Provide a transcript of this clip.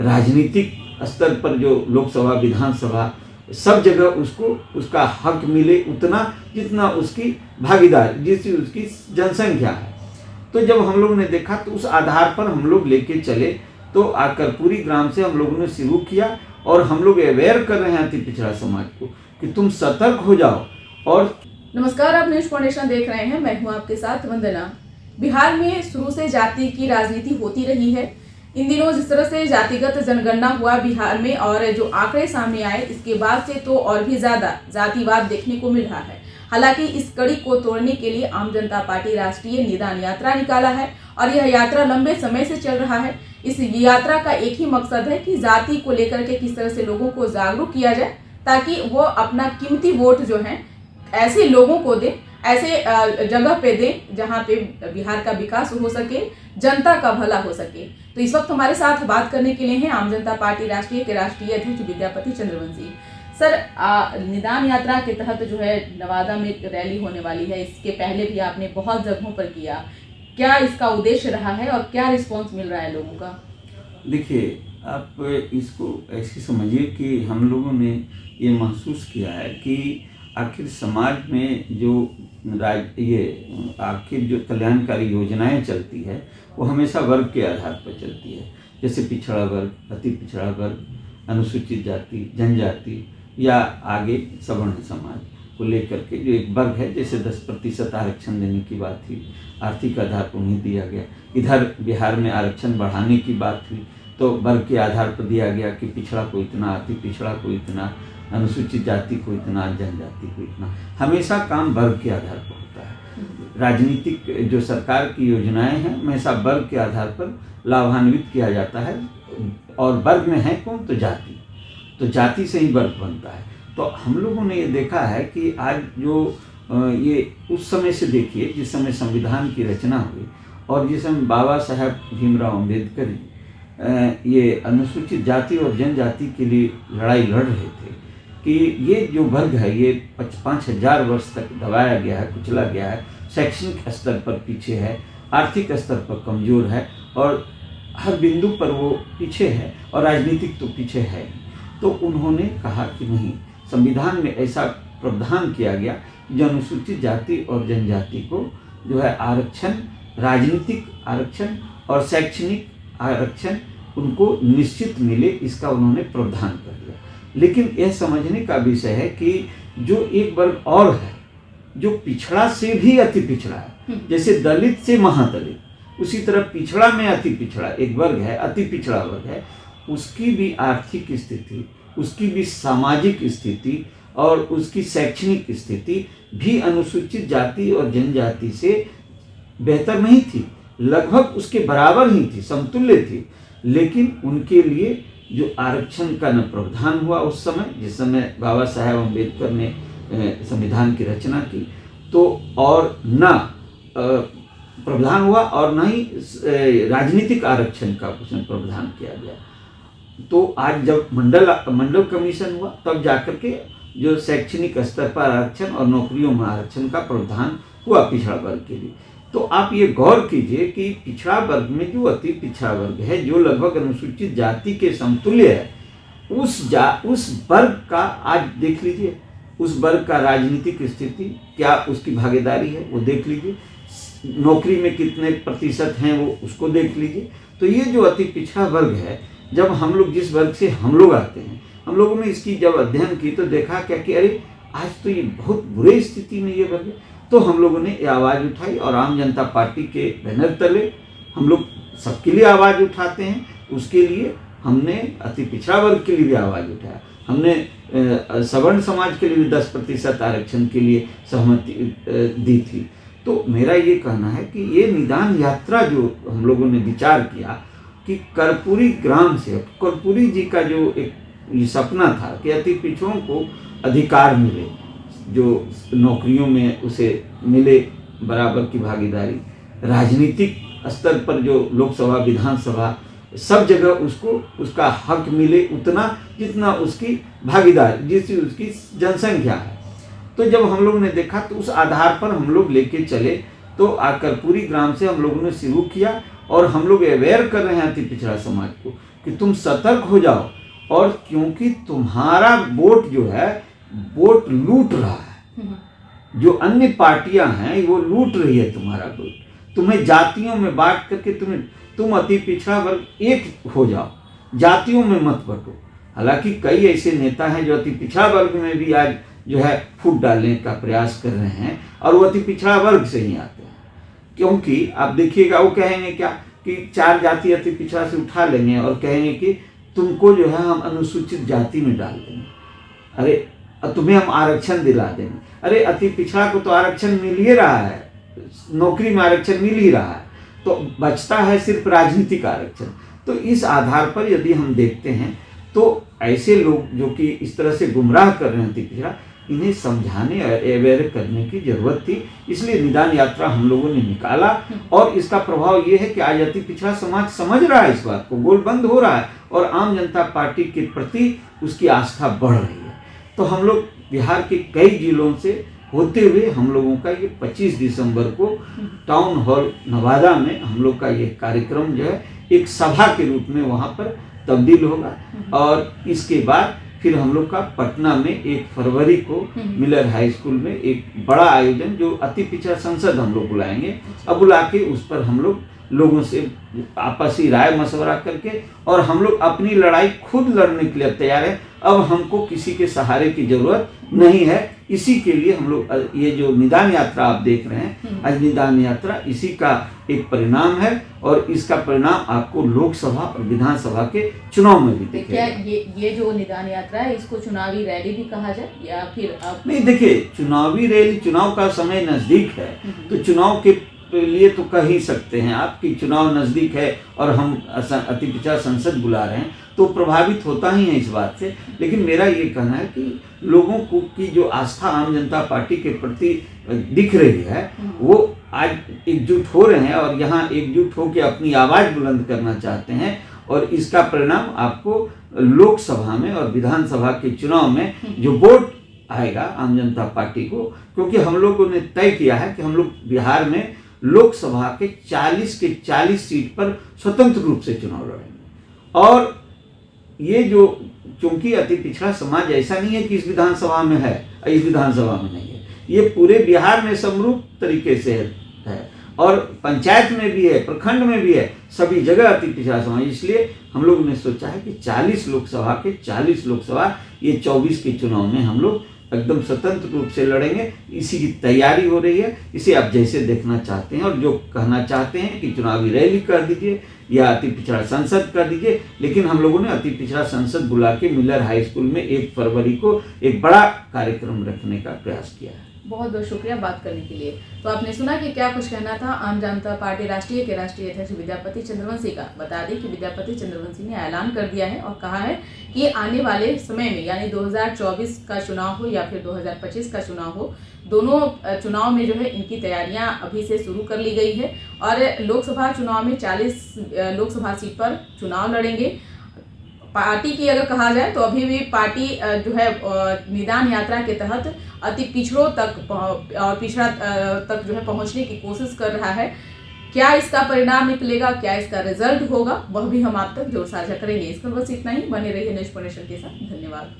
राजनीतिक स्तर पर जो लोकसभा विधानसभा सब जगह उसको उसका हक मिले उतना जितना उसकी भागीदार जिसकी उसकी जनसंख्या है। तो जब हम लोगों ने देखा तो उस आधार पर हम लोग लेके चले, तो कर्पूरी ग्राम से हम लोगों ने शुरू किया और हम लोग अवेयर कर रहे हैं अति पिछड़ा समाज को कि तुम सतर्क हो जाओ। और नमस्कार, आप न्यूज फाउंडेशन देख रहे हैं, मैं हूं आपके साथ वंदना। बिहार में शुरू से जाति की राजनीति होती रही है। इन दिनों जिस तरह से जातिगत जनगणना हुआ बिहार में और जो आंकड़े सामने आए, इसके बाद से तो और भी ज्यादा जातिवाद देखने को मिल रहा है। हालांकि इस कड़ी को तोड़ने के लिए आम जनता पार्टी राष्ट्रीय निदान यात्रा निकाला है और यह यात्रा लंबे समय से चल रहा है। इस यात्रा का एक ही मकसद है कि जाति को लेकर के किस तरह से लोगों को जागरूक किया जाए ताकि वो अपना कीमती वोट जो है ऐसे लोगों को दे, ऐसे जगह पे दे जहाँ पे बिहार का विकास हो सके, जनता का भला हो सके। तो इस वक्त हमारे साथ बात करने के लिए हैं आम जनता पार्टी राष्ट्रीय के राष्ट्रीय अध्यक्ष विद्यापति चंद्रवंशी सर। निदान यात्रा के तहत जो है नवादा में रैली होने वाली है, इसके पहले भी आपने बहुत जगहों पर किया, क्या इसका उद्देश्य रहा है और क्या रिस्पॉन्स मिल रहा है लोगों का? देखिए, आप इसको ऐसे समझिए कि हम लोगों ने ये महसूस किया है कि आखिर समाज में जो आखिर जो कल्याणकारी योजनाएं चलती है वो हमेशा वर्ग के आधार पर चलती है। जैसे पिछड़ा वर्ग, अति पिछड़ा वर्ग, अनुसूचित जाति, जनजाति या आगे सवर्ण समाज को लेकर के जो एक वर्ग है, जैसे 10% आरक्षण देने की बात थी, आर्थिक आधार पर उन्हें दिया गया। इधर बिहार में आरक्षण बढ़ाने की बात हुई तो वर्ग के आधार पर दिया गया कि पिछड़ा को इतना, अति पिछड़ा को इतना, अनुसूचित जाति को इतना, जनजाति को इतना। हमेशा काम वर्ग के आधार पर होता है। राजनीतिक जो सरकार की योजनाएं हैं हमेशा वर्ग के आधार पर लाभान्वित किया जाता है। और वर्ग में है कौन? तो जाति, तो जाति से ही वर्ग बनता है। तो हम लोगों ने ये देखा है कि आज जो ये उस समय से देखिए जिस समय संविधान की रचना हुई और जिस समय बाबा साहब भीमराव अम्बेडकर ये अनुसूचित जाति और जनजाति के लिए लड़ाई लड़ रहे थे कि ये जो वर्ग है ये 5,000 वर्ष तक दबाया गया है, कुचला गया है, शैक्षणिक स्तर पर पीछे है, आर्थिक स्तर पर कमज़ोर है और हर बिंदु पर वो पीछे है और राजनीतिक तो पीछे है। तो उन्होंने कहा कि नहीं, संविधान में ऐसा प्रावधान किया गया जो अनुसूचित जाति और जनजाति को जो है आरक्षण, राजनीतिक आरक्षण और शैक्षणिक आरक्षण उनको निश्चित मिले, इसका उन्होंने प्रावधान कर दिया। लेकिन यह समझने का विषय है कि जो एक वर्ग और है जो पिछड़ा से भी अति पिछड़ा है, जैसे दलित से महादलित, उसी तरह पिछड़ा में अति पिछड़ा एक वर्ग है, अति पिछड़ा वर्ग है, उसकी भी आर्थिक स्थिति, उसकी भी सामाजिक स्थिति और उसकी शैक्षणिक स्थिति भी अनुसूचित जाति और जनजाति से बेहतर नहीं थी, लगभग उसके बराबर ही थी, समतुल्य थी। लेकिन उनके लिए जो आरक्षण का न प्रावधान हुआ उस समय, जिस समय बाबा साहेब अम्बेडकर ने संविधान की रचना की, तो और न प्रावधान हुआ और न ही राजनीतिक आरक्षण का उसमें प्रावधान किया गया। तो आज जब मंडल कमीशन हुआ तब जाकर के जो शैक्षणिक स्तर पर आरक्षण और नौकरियों में आरक्षण का प्रावधान हुआ पिछड़ा वर्ग के लिए। तो आप ये गौर कीजिए कि पिछड़ा वर्ग में जो अति पिछड़ा वर्ग है, जो लगभग अनुसूचित जाति के समतुल्य है, उस वर्ग का आज देख लीजिए, उस वर्ग का राजनीतिक स्थिति क्या, उसकी भागीदारी है वो देख लीजिए, नौकरी में कितने प्रतिशत हैं वो उसको देख लीजिए। तो ये जो अति पिछड़ा वर्ग है, जब हम लोग जिस वर्ग से हम लोग आते हैं, हम लोगों ने इसकी जब अध्ययन की तो देखा क्या कि अरे आज तो ये बहुत बुरे स्थिति में ये वर्ग है। तो हम लोगों ने ये आवाज़ उठाई और आम जनता पार्टी के बैनर तले हम लोग सबके लिए आवाज़ उठाते हैं, उसके लिए हमने अति पिछड़ा वर्ग के लिए भी आवाज़ उठाया। हमने सवर्ण समाज के लिए भी 10% आरक्षण के लिए सहमति दी थी। तो मेरा ये कहना है कि ये निदान यात्रा जो हम लोगों ने विचार किया कि कर्पूरी ग्राम से, कर्पूरी जी का जो एक ये सपना था कि अति पिछड़ों को अधिकार मिले, जो नौकरियों में उसे मिले बराबर की भागीदारी, राजनीतिक स्तर पर जो लोकसभा विधानसभा सब जगह उसको उसका हक मिले उतना जितना उसकी भागीदार जिसकी उसकी जनसंख्या है। तो जब हम लोगों ने देखा तो उस आधार पर हम लोग लेके चले, तो कर्पूरी ग्राम से हम लोगों ने शुरू किया और हम लोग अवेयर कर रहे हैं अति पिछड़ा समाज को कि तुम सतर्क हो जाओ, और क्योंकि तुम्हारा वोट जो है वोट लूट रहा है, जो अन्य पार्टियां हैं वो लूट रही है तुम्हारा वोट, तुम्हें जातियों में बांट करके तुम अति पिछड़ा वर्ग एक हो जाओ, जातियों में मत बंटो। हालांकि कई ऐसे नेता हैं जो अति पिछड़ा वर्ग में भी आज जो है फूट डालने का प्रयास कर रहे हैं, और वो अति पिछड़ा वर्ग से ही आते हैं। क्योंकि आप देखिएगा वो कहेंगे क्या कि 4 जाति अति पिछड़ा से उठा लेंगे और कहेंगे कि तुमको जो है हम अनुसूचित जाति में डाल देंगे, अरे तुम्हें हम आरक्षण दिला देंगे। अरे अति पिछड़ा को तो आरक्षण मिल ही रहा है, नौकरी में आरक्षण मिल ही रहा है, तो बचता है सिर्फ राजनीतिक आरक्षण। तो इस आधार पर यदि हम देखते हैं तो ऐसे लोग जो कि इस तरह से गुमराह कर रहे हैं अति पिछड़ा, इन्हें समझाने और अवेयर करने की जरूरत थी। इसलिए निदान यात्रा हम लोगों ने निकाला, और इसका प्रभाव ये है कि आज अति पिछड़ा समाज समझ रहा है इस बात को, गोलबंद हो रहा है, और आम जनता पार्टी के प्रति उसकी आस्था बढ़ रही है। तो हम लोग बिहार के कई जिलों से होते हुए हम लोगों का ये 25 दिसंबर को टाउन हॉल नवादा में हम लोग का ये कार्यक्रम जो है एक सभा के रूप में वहाँ पर तब्दील होगा, और इसके बाद फिर हम लोग का पटना में 1 फरवरी को मिलर हाई स्कूल में एक बड़ा आयोजन जो अति पिछड़ा संसद हम लोग बुलाएंगे। अब बुला के उस पर हम लोग लोगों से आपसी राय मशवरा करके, और हम लोग अपनी लड़ाई खुद लड़ने के लिए तैयार है। अब हमको किसी के सहारे की जरूरत नहीं है। इसी के लिए हम लोग ये जो निदान यात्रा आप देख रहे हैं, आज निदान यात्रा इसी का एक परिणाम है, और इसका परिणाम आपको लोकसभा और विधानसभा के चुनाव में भी दिखेगा। क्या ये जो निदान यात्रा है इसको चुनावी रैली भी कहा जाए, या फिर नहीं, देखिए चुनावी रैली, चुनाव का समय नजदीक है, तो चुनाव के लिए तो कह ही सकते हैं आप कि चुनाव नज़दीक है और हम अति पिछड़ा संसद बुला रहे हैं, तो प्रभावित होता ही है इस बात से। लेकिन मेरा ये कहना है कि लोगों को की जो आस्था आम जनता पार्टी के प्रति दिख रही है, वो आज एकजुट हो रहे हैं, और यहाँ एकजुट होकर अपनी आवाज़ बुलंद करना चाहते हैं, और इसका परिणाम आपको लोकसभा में और विधानसभा के चुनाव में जो वोट आएगा आम जनता पार्टी को, क्योंकि हम लोगों ने तय किया है कि हम लोग बिहार में लोकसभा के 40 सीट पर स्वतंत्र रूप से चुनाव लड़ेंगे। और ये जो, क्योंकि अति पिछड़ा समाज ऐसा नहीं है कि इस विधानसभा में है, इस विधानसभा में नहीं है, ये पूरे बिहार में समरूप तरीके से है, और पंचायत में भी है, प्रखंड में भी है, सभी जगह अति पिछड़ा समाज। इसलिए हम लोगों ने सोचा है कि 40 लोकसभा ये 24 के चुनाव में हम लोग एकदम स्वतंत्र रूप से लड़ेंगे। इसी की तैयारी हो रही है। इसे आप जैसे देखना चाहते हैं और जो कहना चाहते हैं कि चुनावी रैली कर दीजिए या अति पिछड़ा संसद कर दीजिए, लेकिन हम लोगों ने अति पिछड़ा संसद बुला के मिलर हाई स्कूल में 1 फरवरी को एक बड़ा कार्यक्रम रखने का प्रयास किया है। बहुत बहुत शुक्रिया बात करने के लिए। तो आपने सुना कि क्या कुछ कहना था आम जनता पार्टी राष्ट्रीय के राष्ट्रीय अध्यक्ष विद्यापति चंद्रवंशी का। बता दें कि विद्यापति चंद्रवंशी ने ऐलान कर दिया है और कहा है कि आने वाले समय में, यानी 2024 का चुनाव हो या फिर 2025 का चुनाव हो, दोनों चुनाव में जो है इनकी तैयारियां अभी से शुरू कर ली गई है, और लोकसभा चुनाव में 40 लोकसभा सीट पर चुनाव लड़ेंगे। पार्टी की अगर कहा जाए तो अभी भी पार्टी जो है निदान यात्रा के तहत अति पिछड़ों तक और पिछड़ा तक जो है पहुंचने की कोशिश कर रहा है। क्या इसका परिणाम निकलेगा, क्या इसका रिजल्ट होगा, वह भी हम आप तक जरूर साझा करेंगे। इसका बस इतना ही। बने रहिए न्यूज़ नेशन के साथ। धन्यवाद।